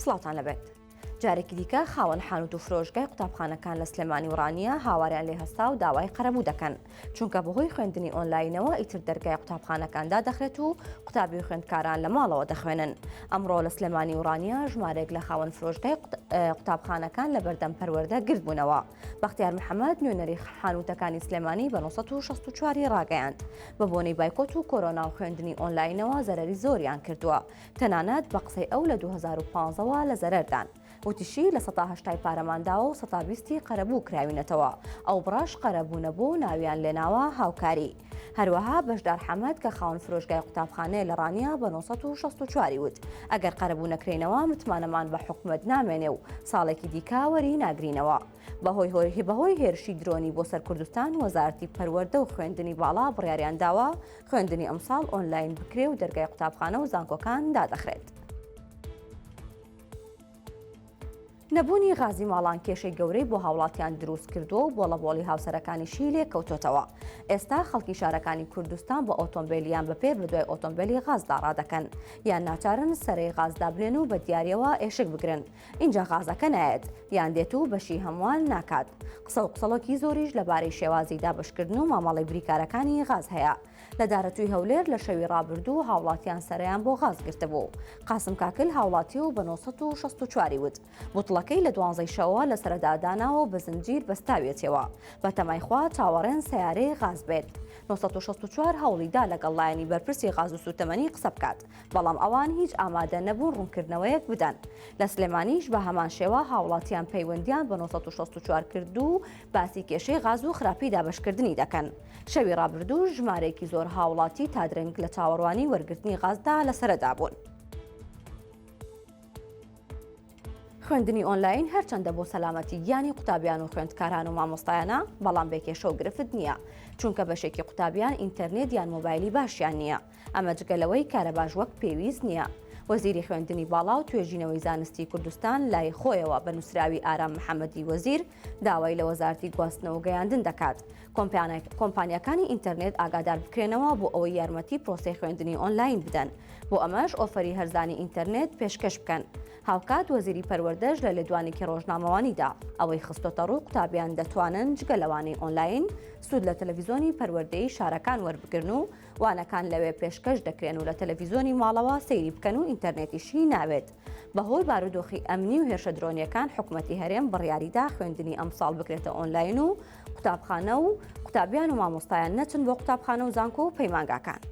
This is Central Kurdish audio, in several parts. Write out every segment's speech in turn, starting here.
سڵاوتان لەبێت. جارێکی دیکە خاوەن حانوت و فرۆشگای قوتابخانەکان لە سلێمانی و ڕانیە هاواریان لێ هەستا و داوای قەرەبوو دەکەن چونکە بەهۆی خوێندنی ئۆنلاینەوە ئیتر دەرگای قوتابخانەکاندا دەخرێت و قوتابی خوێندکاران لە ماڵەوە دەخوێنن. ئەمڕۆ لە سلێمانی و ڕانیە ژمارێک لە خاوەن فرۆشگای قوتابخانەکان لە بەردەم پەروەردە گرت بوونەوە. بەختیار محەممەد نوێنەری حانوتەکانی سلێمانی بە 1964 ڕاگەیاند بە بۆنەی بایکۆت و کۆرۆنا و خوێندنی ئۆنلاینەوە زەرەری زۆریان کردووە. تەنانەت بە قسەی ئەو لە 2015ەوە لە زەرەردان. وتیشی لە 180 پارەمانداوە و 120 قەرەبوو کراوینەتەوە. ئەو بڕاش قەرەبوو نەبوو ناویان لێناوە هاوکاری. هەروەها بەشدار حەمەد کە خاوەن فرۆشگای قوتابخانەیە لە ڕانیە بە 1964 وت ئەگەر قەرەبوو نەکرێنەوە متمانەمان بە حکومەت نامێنێ و ساڵێکی دیکە وەری ناگرینەوە. بەهۆی هێرشی درۆنی بۆ سەر کوردستان وەزارەتی پەروەردە و خوێندنی باڵا بڕیاریان داوە خوێندنی ئەمساڵ ئۆنلاین بکرێ و دەرگای قوتابخانە و زانکۆکان دادەخرێت. نەبوونی غازی ماڵان کێشەی گەورەی بۆ هاوڵاتیان دروست کردووە و بۆڵەبۆڵی هاوسەرەکانیشی لێ کەوتۆتەوە. ئێستا خەڵکی شارەکانی کوردستان بە ئۆتۆمبیلیان بەپێ بەدوای ئۆتۆمبیلی غازدا ڕادەکەن یان ناچارن سەرەی غازدا بلێن و بە دیاریەوە ئێشک بگرن. اینجا غازەکە نایەت یان دێت و بەشی هەمووان ناکات. قسە و قسەڵۆکی زۆریش لەبارەی شێوازی دابشکردن و مامەڵی بریکارەکانی غاز هەیە. لە دارەتووی هەولێر لە شەوی ڕابردوو هاوڵاتیان سەرەیان بۆ غاز گرتبوو. قاسم کاکل هاوڵاتی و بە 1964 وت بوتڵەکەی لە 12 شەوە لە سەرداداناوە بە زنجیر بەستاوێتەوە بە تەمایخوا چاوەڕێن سیارەی غاز بێت. 1964 هەوڵیدا لەگەڵ لایەنی بەرپرسی غاز و سوتەمەنی قسە بکات بەڵام ئەوان هیچ ئامادە نەبوون ڕوونکردنەوەیەک بدەن. لە سلێمانیش بە هەمان شێوە هاوڵاتیان پەیوەندیان بە 1964 کرد و باسی کێشەی غاز و خراپی دابشکردنی دەکەن. شەوی ڕابردوو ژمارێکی زۆر هاوڵاتی تا درنگ لە چاوەڕوانی وەرگرتنی غازدا لەسەردا بوون. خوێندنی ئۆنلاین هەرچەندە بۆ سەلامەتی گیانی قوتابیان و خوێندکاران و مامۆستایانە بەڵام بێکێشە و گرفت نییە چونکە بەشێکی قوتابیان ئینتەرنێت یان مۆبایلی باشیان نییە. ئەمە جگەلەوەی کارە باش وەک پێویست نییە. وەزیری خوێندنی باڵا و توێژینەوەی زانستی کوردستان لای خۆیەوە بە نووسراوی ئارام محەممەدی وەزیر داوای لە وەزارەتی گواستنەوە گەیاندن دەکات کۆمپانیەکانی ئینتەرنێت ئاگادار بکرێنەوە بۆ ئەوەی یارمەتی پرۆسەی خوێندنی ئۆنلاین بدەن بۆ ئەمەش ئۆفەری هەرزانی ئینتەرنێت پێشکەش بکەن. هاوکات وەزیری پەروەردەش لە لێدوانێکی ڕۆژنامەوانیدا ئەوەی خستۆتە ڕوو قوتابیان دەتوانن جگەلەوانەی ئۆنلاین سوود لە تەلەڤیزۆنی پەروەردەی شارەکان وەربگرن و وانەکان لەوێ پێشکەش دەکرێن و لە تەلەڤیزۆنی ماڵەوە سەیری بکەن و ئینتەرنێتیشی ناوێت. بەهۆی بارودۆخی ئەمنی و هێرشە درۆنیەکان حکوومەتی هەرێم بڕیاریدا خوێندنی ئەمساڵ بکرێتە ئۆنلاین و قوتابخانە و قوتابیان و مامۆستایان نەچن بۆ قوتابخانە و زانکۆ و پەیمانگاکان.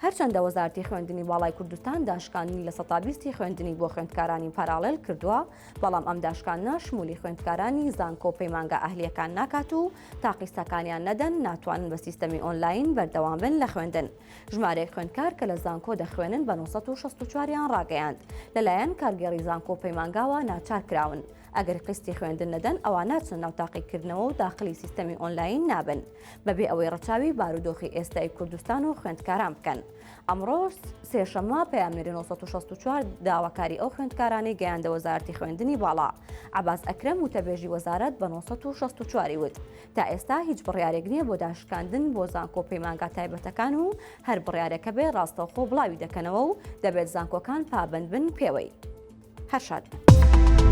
هەرچەندە وەزارەتی خوێندنی باڵای کوردستان داشکاندنی لە 120 خوێندنی بۆ خوێندکارانی پاراڵێل کردووە بەڵام ئەم داشکاندنە شمولی خوێندکارانی زانکۆ و پەیمانگا ئەهلیەکان ناکات و تاقیستەکانیان نەدەن ناتوانن بە سیستەمی ئۆنلاین بەردەوام بن لە خوێندن. ژمارەی خوێندکار کە لە زانکۆ دەخوێنن بە 1964یان ڕاگەیاند لەلایەن کارگێڕی زانکۆ و پەیمانگاوە ناچار کراون. ئەگەر قستی خوێندن نەدەن ئەوە ناچن ناو تاقیکردنەوە و داخلی سیستەمی ئۆنلاین نابن بەبێ ئەوەی ڕەچاوی بارودۆخی ئێستای کوردستان و خوێندکاران بکەن. ئەمڕۆ سێشەممە پەیامنێری 1964 داواکاری ئەو خوێندکارانی گەیاندە وەزارەتی خوێندنی باڵا. عەباس ئەکرەم وتەبێژی وەزارەت بە 1964 وت تا ئێستا هیچ بڕیارێک نییە بۆ داشکاندن بۆ زانکۆ پەیمانگا تایبەتەکان و هەر بڕیارەکە بێ ڕاستەوخۆ بڵاوی دەکەنەوە و دەبێت زانکۆکان پابەند بن پێوەی. هەر شاد بن.